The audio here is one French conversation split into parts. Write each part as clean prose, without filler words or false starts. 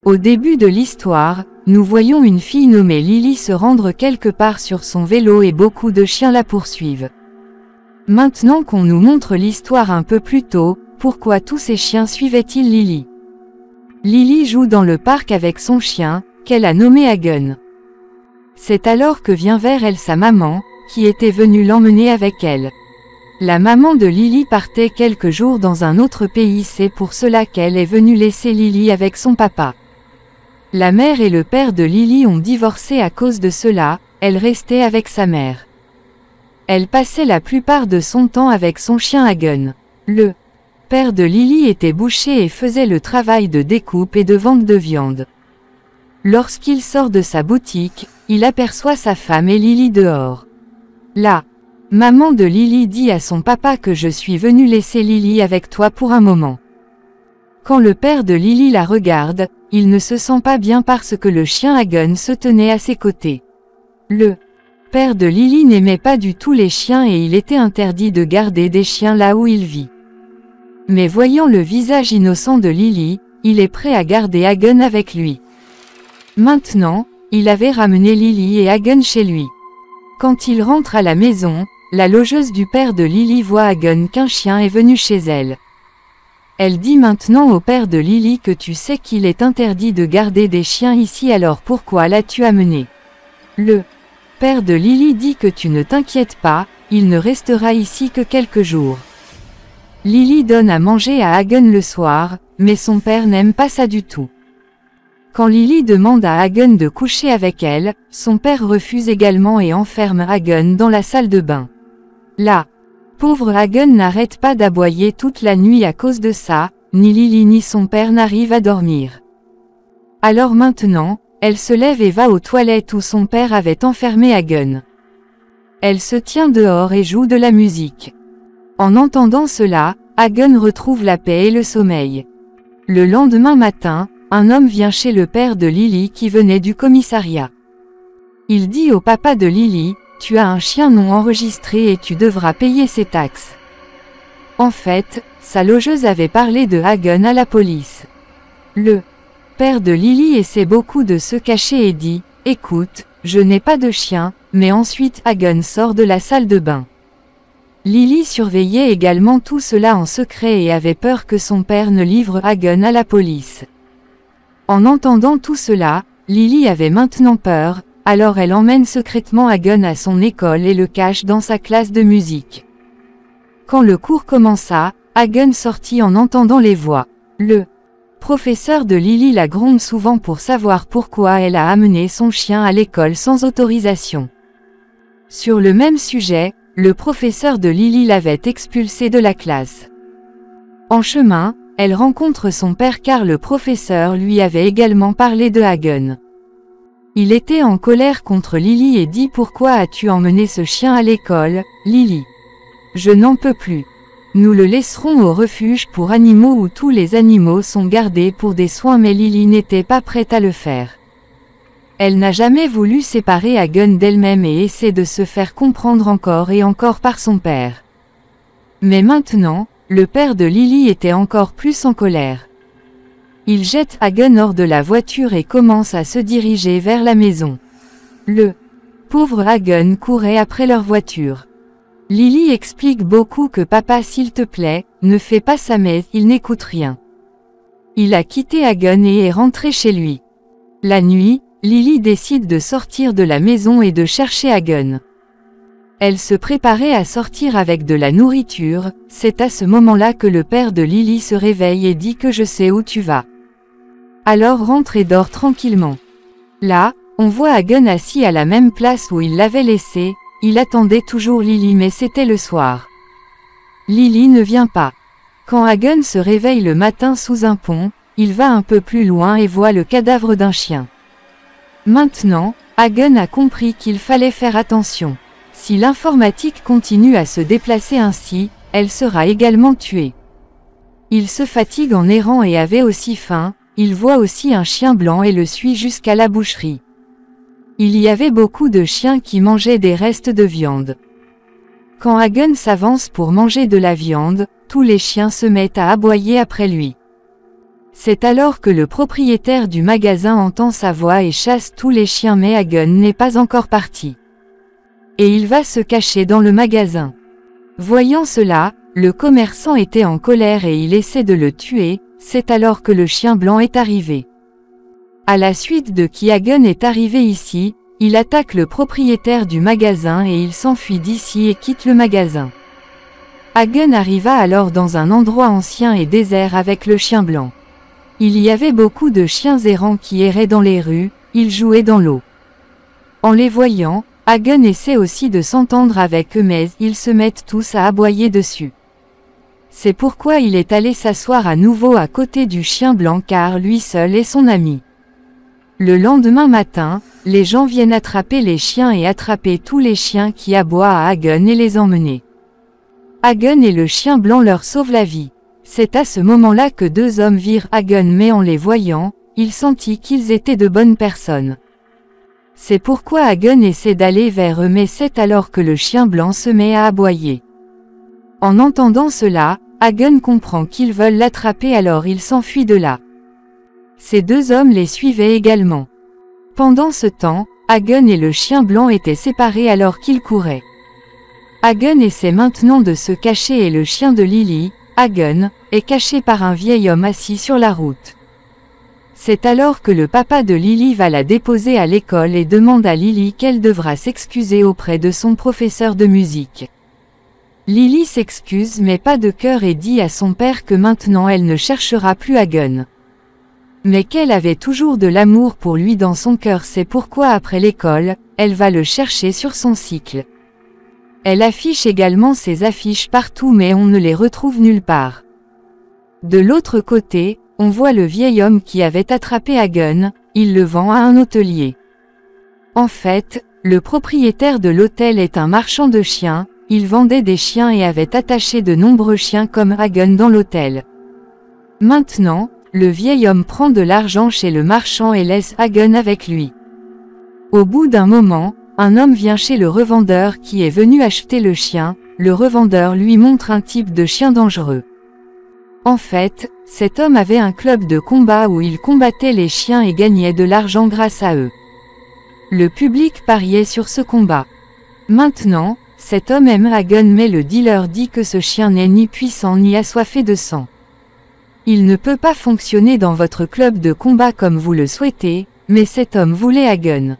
Au début de l'histoire, nous voyons une fille nommée Lily se rendre quelque part sur son vélo et beaucoup de chiens la poursuivent. Maintenant qu'on nous montre l'histoire un peu plus tôt, pourquoi tous ces chiens suivaient-ils Lily? Lily joue dans le parc avec son chien, qu'elle a nommé Hagen. C'est alors que vient vers elle sa maman, qui était venue l'emmener avec elle. La maman de Lily partait quelques jours dans un autre pays, c'est pour cela qu'elle est venue laisser Lily avec son papa. La mère et le père de Lily ont divorcé à cause de cela, elle restait avec sa mère. Elle passait la plupart de son temps avec son chien Hagen. Le père de Lily était boucher et faisait le travail de découpe et de vente de viande. Lorsqu'il sort de sa boutique, il aperçoit sa femme et Lily dehors. La maman de Lily dit à son papa que je suis venue laisser Lily avec toi pour un moment. Quand le père de Lily la regarde, il ne se sent pas bien parce que le chien Hagen se tenait à ses côtés. Le père de Lily n'aimait pas du tout les chiens et il était interdit de garder des chiens là où il vit. Mais voyant le visage innocent de Lily, il est prêt à garder Hagen avec lui. Maintenant, il avait ramené Lily et Hagen chez lui. Quand il rentre à la maison, la logeuse du père de Lily voit Hagen qu'un chien est venu chez elle. Elle dit maintenant au père de Lily que tu sais qu'il est interdit de garder des chiens ici, alors pourquoi l'as-tu amené? Le père de Lily dit que tu ne t'inquiètes pas, il ne restera ici que quelques jours. Lily donne à manger à Hagen le soir, mais son père n'aime pas ça du tout. Quand Lily demande à Hagen de coucher avec elle, son père refuse également et enferme Hagen dans la salle de bain. La pauvre Hagen n'arrête pas d'aboyer toute la nuit à cause de ça, ni Lily ni son père n'arrivent à dormir. Alors maintenant, elle se lève et va aux toilettes où son père avait enfermé Hagen. Elle se tient dehors et joue de la musique. En entendant cela, Hagen retrouve la paix et le sommeil. Le lendemain matin, un homme vient chez le père de Lily qui venait du commissariat. Il dit au papa de Lily, « Tu as un chien non enregistré et tu devras payer ses taxes. » En fait, sa logeuse avait parlé de Hagen à la police. Le père de Lily essaie beaucoup de se cacher et dit, « Écoute, je n'ai pas de chien », mais ensuite Hagen sort de la salle de bain. Lily surveillait également tout cela en secret et avait peur que son père ne livre Hagen à la police. En entendant tout cela, Lily avait maintenant peur, alors elle emmène secrètement Hagen à son école et le cache dans sa classe de musique. Quand le cours commença, Hagen sortit en entendant les voix. Le professeur de Lily la gronde souvent pour savoir pourquoi elle a amené son chien à l'école sans autorisation. Sur le même sujet, le professeur de Lily l'avait expulsée de la classe. En chemin, elle rencontre son père car le professeur lui avait également parlé de Hagen. Il était en colère contre Lily et dit « Pourquoi as-tu emmené ce chien à l'école, Lily? Je n'en peux plus. Nous le laisserons au refuge pour animaux où tous les animaux sont gardés pour des soins » mais Lily n'était pas prête à le faire. Elle n'a jamais voulu séparer Hagen d'elle-même et essaie de se faire comprendre encore et encore par son père. Mais maintenant, le père de Lily était encore plus en colère. Il jette Hagen hors de la voiture et commence à se diriger vers la maison. Le pauvre Hagen courait après leur voiture. Lily explique beaucoup que papa s'il te plaît, ne fais pas ça mais il n'écoute rien. Il a quitté Hagen et est rentré chez lui. La nuit, Lily décide de sortir de la maison et de chercher Hagen. Elle se préparait à sortir avec de la nourriture, c'est à ce moment-là que le père de Lily se réveille et dit que je sais où tu vas. Alors rentre et dors tranquillement. Là, on voit Hagen assis à la même place où il l'avait laissé, il attendait toujours Lily mais c'était le soir. Lily ne vient pas. Quand Hagen se réveille le matin sous un pont, il va un peu plus loin et voit le cadavre d'un chien. Maintenant, Hagen a compris qu'il fallait faire attention. Si l'informatique continue à se déplacer ainsi, elle sera également tuée. Il se fatigue en errant et avait aussi faim, il voit aussi un chien blanc et le suit jusqu'à la boucherie. Il y avait beaucoup de chiens qui mangeaient des restes de viande. Quand Hagen s'avance pour manger de la viande, tous les chiens se mettent à aboyer après lui. C'est alors que le propriétaire du magasin entend sa voix et chasse tous les chiens, mais Hagen n'est pas encore parti. Et il va se cacher dans le magasin. Voyant cela, le commerçant était en colère et il essaie de le tuer. C'est alors que le chien blanc est arrivé. À la suite de qui Hagen est arrivé ici, il attaque le propriétaire du magasin et il s'enfuit d'ici et quitte le magasin. Hagen arriva alors dans un endroit ancien et désert avec le chien blanc. Il y avait beaucoup de chiens errants qui erraient dans les rues, ils jouaient dans l'eau. En les voyant, Hagen essaie aussi de s'entendre avec eux, mais ils se mettent tous à aboyer dessus. C'est pourquoi il est allé s'asseoir à nouveau à côté du chien blanc, car lui seul est son ami. Le lendemain matin, les gens viennent attraper les chiens et attraper tous les chiens qui aboient à Hagen et les emmener. Hagen et le chien blanc leur sauvent la vie. C'est à ce moment-là que deux hommes virent Hagen, mais en les voyant, il sentit qu'ils étaient de bonnes personnes. C'est pourquoi Hagen essaie d'aller vers eux, mais c'est alors que le chien blanc se met à aboyer. En entendant cela, Hagen comprend qu'ils veulent l'attraper, alors il s'enfuit de là. Ces deux hommes les suivaient également. Pendant ce temps, Hagen et le chien blanc étaient séparés alors qu'ils couraient. Hagen essaie maintenant de se cacher et le chien de Lily, Hagen, est caché par un vieil homme assis sur la route. C'est alors que le papa de Lily va la déposer à l'école et demande à Lily qu'elle devra s'excuser auprès de son professeur de musique. Lily s'excuse mais pas de cœur et dit à son père que maintenant elle ne cherchera plus Hagen. Mais qu'elle avait toujours de l'amour pour lui dans son cœur, c'est pourquoi après l'école, elle va le chercher sur son cycle. Elle affiche également ses affiches partout mais on ne les retrouve nulle part. De l'autre côté, on voit le vieil homme qui avait attrapé Hagen, il le vend à un hôtelier. En fait, le propriétaire de l'hôtel est un marchand de chiens, il vendait des chiens et avait attaché de nombreux chiens comme Hagen dans l'hôtel. Maintenant, le vieil homme prend de l'argent chez le marchand et laisse Hagen avec lui. Au bout d'un moment, un homme vient chez le revendeur qui est venu acheter le chien, le revendeur lui montre un type de chien dangereux. En fait, cet homme avait un club de combat où il combattait les chiens et gagnait de l'argent grâce à eux. Le public pariait sur ce combat. Maintenant, cet homme aime Hagen mais le dealer dit que ce chien n'est ni puissant ni assoiffé de sang. Il ne peut pas fonctionner dans votre club de combat comme vous le souhaitez, mais cet homme voulait Hagen.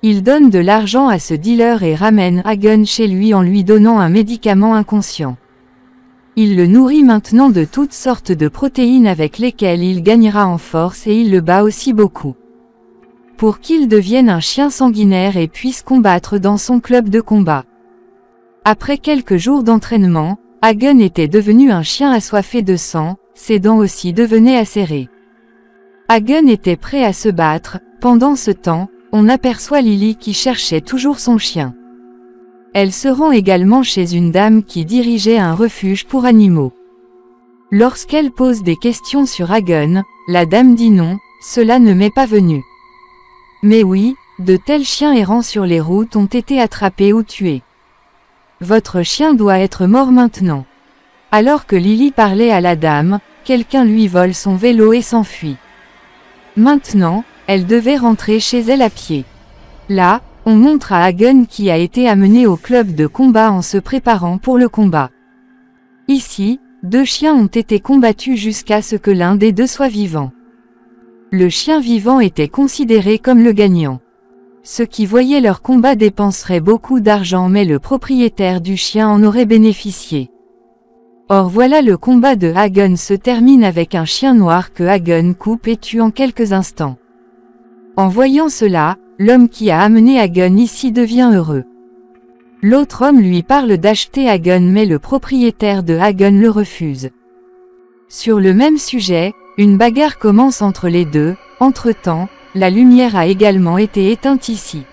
Il donne de l'argent à ce dealer et ramène Hagen chez lui en lui donnant un médicament inconscient. Il le nourrit maintenant de toutes sortes de protéines avec lesquelles il gagnera en force et il le bat aussi beaucoup. Pour qu'il devienne un chien sanguinaire et puisse combattre dans son club de combat. Après quelques jours d'entraînement, Hagen était devenu un chien assoiffé de sang, ses dents aussi devenaient acérées. Hagen était prêt à se battre. Pendant ce temps, on aperçoit Lily qui cherchait toujours son chien. Elle se rend également chez une dame qui dirigeait un refuge pour animaux. Lorsqu'elle pose des questions sur Hagen, la dame dit non, cela ne m'est pas venu. Mais oui, de tels chiens errants sur les routes ont été attrapés ou tués. Votre chien doit être mort maintenant. Alors que Lily parlait à la dame, quelqu'un lui vole son vélo et s'enfuit. Maintenant, elle devait rentrer chez elle à pied. Là, on montre à Hagen qui a été amené au club de combat en se préparant pour le combat. Ici, deux chiens ont été combattus jusqu'à ce que l'un des deux soit vivant. Le chien vivant était considéré comme le gagnant. Ceux qui voyaient leur combat dépenseraient beaucoup d'argent mais le propriétaire du chien en aurait bénéficié. Or voilà, le combat de Hagen se termine avec un chien noir que Hagen coupe et tue en quelques instants. En voyant cela, l'homme qui a amené Hagen ici devient heureux. L'autre homme lui parle d'acheter Hagen mais le propriétaire de Hagen le refuse. Sur le même sujet, une bagarre commence entre les deux. Entre-temps, la lumière a également été éteinte ici.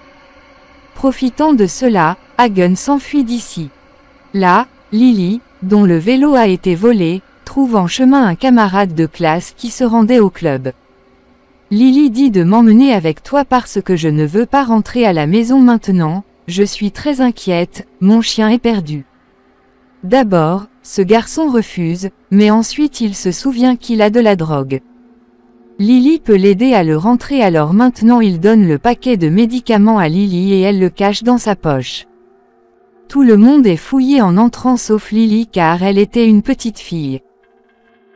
Profitant de cela, Hagen s'enfuit d'ici. Là, Lily, dont le vélo a été volé, trouve en chemin un camarade de classe qui se rendait au club. Lily dit de m'emmener avec toi parce que je ne veux pas rentrer à la maison maintenant, je suis très inquiète, mon chien est perdu. D'abord, ce garçon refuse, mais ensuite il se souvient qu'il a de la drogue. Lily peut l'aider à le rentrer, alors maintenant il donne le paquet de médicaments à Lily et elle le cache dans sa poche. Tout le monde est fouillé en entrant sauf Lily car elle était une petite fille.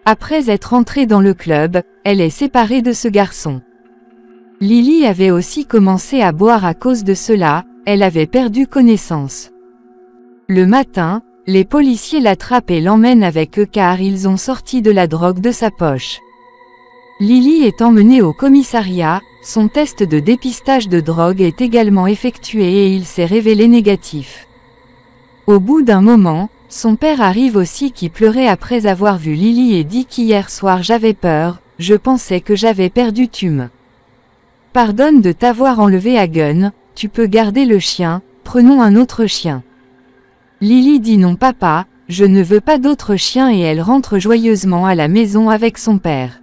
Après être entrée dans le club, elle est séparée de ce garçon. Lily avait aussi commencé à boire à cause de cela, elle avait perdu connaissance. Le matin, les policiers l'attrapent et l'emmènent avec eux car ils ont sorti de la drogue de sa poche. Lily est emmenée au commissariat, son test de dépistage de drogue est également effectué et il s'est révélé négatif. Au bout d'un moment, son père arrive aussi qui pleurait après avoir vu Lily et dit qu'hier soir j'avais peur, je pensais que j'avais perdu Tume. Pardonne de t'avoir enlevé Hagen, tu peux garder le chien, prenons un autre chien. Lily dit non papa, je ne veux pas d'autre chien et elle rentre joyeusement à la maison avec son père.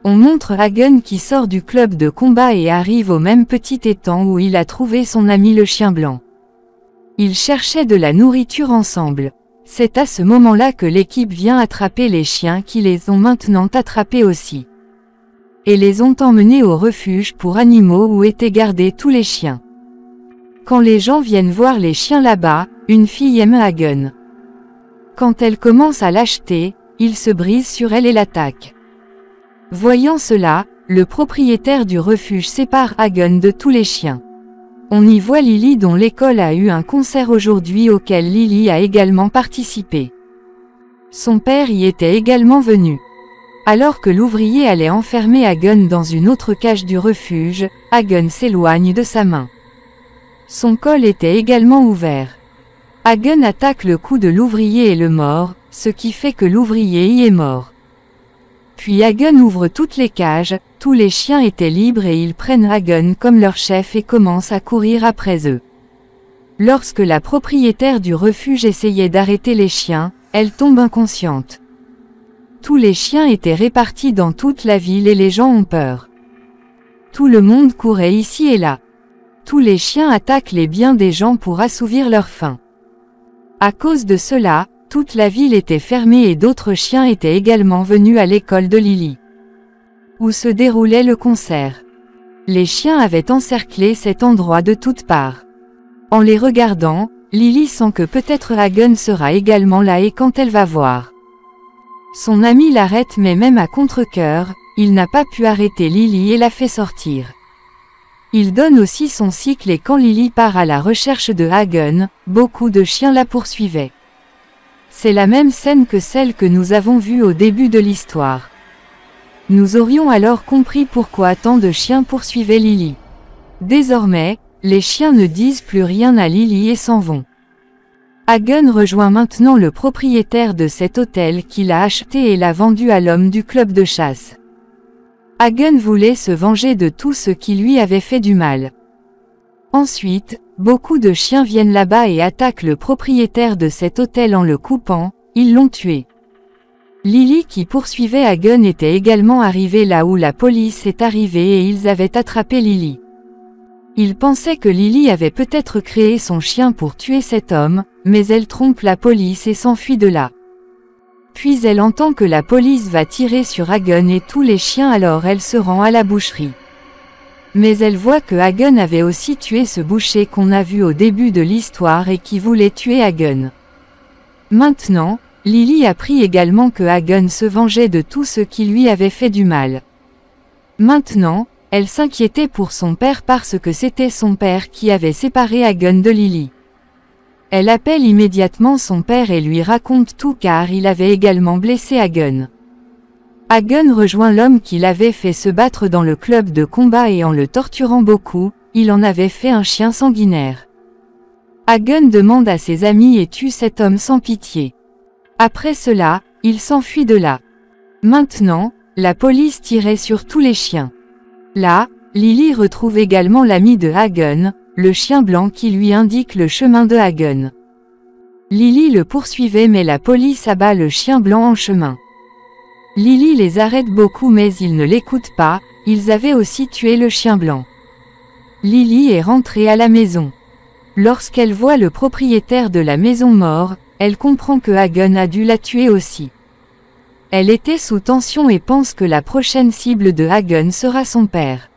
On montre Hagen qui sort du club de combat et arrive au même petit étang où il a trouvé son ami le chien blanc. Ils cherchaient de la nourriture ensemble. C'est à ce moment-là que l'équipe vient attraper les chiens qui les ont maintenant attrapés aussi. Et les ont emmenés au refuge pour animaux où étaient gardés tous les chiens. Quand les gens viennent voir les chiens là-bas, une fille aime Hagen. Quand elle commence à l'acheter, il se brise sur elle et l'attaque. Voyant cela, le propriétaire du refuge sépare Hagen de tous les chiens. On y voit Lily dont l'école a eu un concert aujourd'hui auquel Lily a également participé. Son père y était également venu. Alors que l'ouvrier allait enfermer Hagen dans une autre cage du refuge, Hagen s'éloigne de sa main. Son col était également ouvert. Hagen attaque le cou de l'ouvrier et le mord, ce qui fait que l'ouvrier y est mort. Puis Hagen ouvre toutes les cages, tous les chiens étaient libres et ils prennent Hagen comme leur chef et commencent à courir après eux. Lorsque la propriétaire du refuge essayait d'arrêter les chiens, elle tombe inconsciente. Tous les chiens étaient répartis dans toute la ville et les gens ont peur. Tout le monde courait ici et là. Tous les chiens attaquent les biens des gens pour assouvir leur faim. À cause de cela, toute la ville était fermée et d'autres chiens étaient également venus à l'école de Lily, où se déroulait le concert. Les chiens avaient encerclé cet endroit de toutes parts. En les regardant, Lily sent que peut-être Hagen sera également là et quand elle va voir. Son ami l'arrête mais même à contre-cœur, il n'a pas pu arrêter Lily et la fait sortir. Il donne aussi son cycle et quand Lily part à la recherche de Hagen, beaucoup de chiens la poursuivaient. C'est la même scène que celle que nous avons vue au début de l'histoire. Nous aurions alors compris pourquoi tant de chiens poursuivaient Lily. Désormais, les chiens ne disent plus rien à Lily et s'en vont. Hagen rejoint maintenant le propriétaire de cet hôtel qu'il a acheté et l'a vendu à l'homme du club de chasse. Hagen voulait se venger de tout ce qui lui avait fait du mal. Ensuite, beaucoup de chiens viennent là-bas et attaquent le propriétaire de cet hôtel en le coupant, ils l'ont tué. Lily qui poursuivait Hagen était également arrivée là où la police est arrivée et ils avaient attrapé Lily. Ils pensaient que Lily avait peut-être créé son chien pour tuer cet homme, mais elle trompe la police et s'enfuit de là. Puis elle entend que la police va tirer sur Hagen et tous les chiens alors elle se rend à la boucherie. Mais elle voit que Hagen avait aussi tué ce boucher qu'on a vu au début de l'histoire et qui voulait tuer Hagen. Maintenant, Lily apprit également que Hagen se vengeait de tout ce qui lui avait fait du mal. Maintenant, elle s'inquiétait pour son père parce que c'était son père qui avait séparé Hagen de Lily. Elle appelle immédiatement son père et lui raconte tout car il avait également blessé Hagen. Hagen rejoint l'homme qui l'avait fait se battre dans le club de combat et en le torturant beaucoup, il en avait fait un chien sanguinaire. Hagen demande à ses amis et tue cet homme sans pitié. Après cela, il s'enfuit de là. Maintenant, la police tirait sur tous les chiens. Là, Lily retrouve également l'ami de Hagen, le chien blanc qui lui indique le chemin de Hagen. Lily le poursuivait mais la police abat le chien blanc en chemin. Lily les arrête beaucoup mais ils ne l'écoutent pas, ils avaient aussi tué le chien blanc. Lily est rentrée à la maison. Lorsqu'elle voit le propriétaire de la maison mort, elle comprend que Hagen a dû la tuer aussi. Elle était sous tension et pense que la prochaine cible de Hagen sera son père.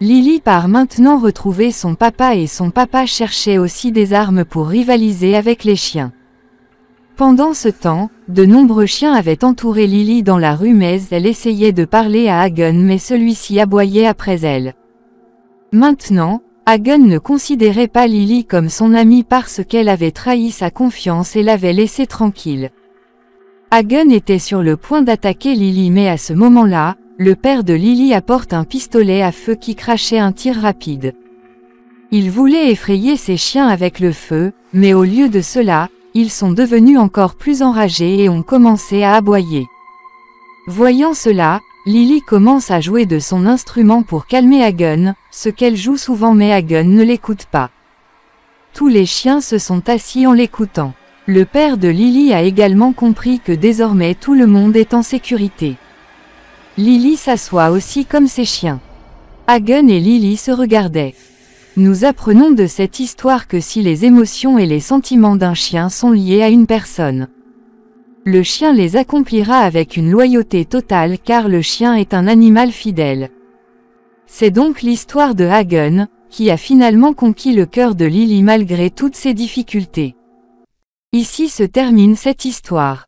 Lily part maintenant retrouver son papa et son papa cherchait aussi des armes pour rivaliser avec les chiens. Pendant ce temps, de nombreux chiens avaient entouré Lily dans la rue mais elle essayait de parler à Hagen mais celui-ci aboyait après elle. Maintenant, Hagen ne considérait pas Lily comme son amie parce qu'elle avait trahi sa confiance et l'avait laissée tranquille. Hagen était sur le point d'attaquer Lily mais à ce moment-là, le père de Lily apporte un pistolet à feu qui crachait un tir rapide. Il voulait effrayer ses chiens avec le feu, mais au lieu de cela, ils sont devenus encore plus enragés et ont commencé à aboyer. Voyant cela, Lily commence à jouer de son instrument pour calmer Hagen, ce qu'elle joue souvent mais Hagen ne l'écoute pas. Tous les chiens se sont assis en l'écoutant. Le père de Lily a également compris que désormais tout le monde est en sécurité. Lily s'assoit aussi comme ses chiens. Hagen et Lily se regardaient. Nous apprenons de cette histoire que si les émotions et les sentiments d'un chien sont liés à une personne, le chien les accomplira avec une loyauté totale car le chien est un animal fidèle. C'est donc l'histoire de Hagen, qui a finalement conquis le cœur de Lily malgré toutes ses difficultés. Ici se termine cette histoire.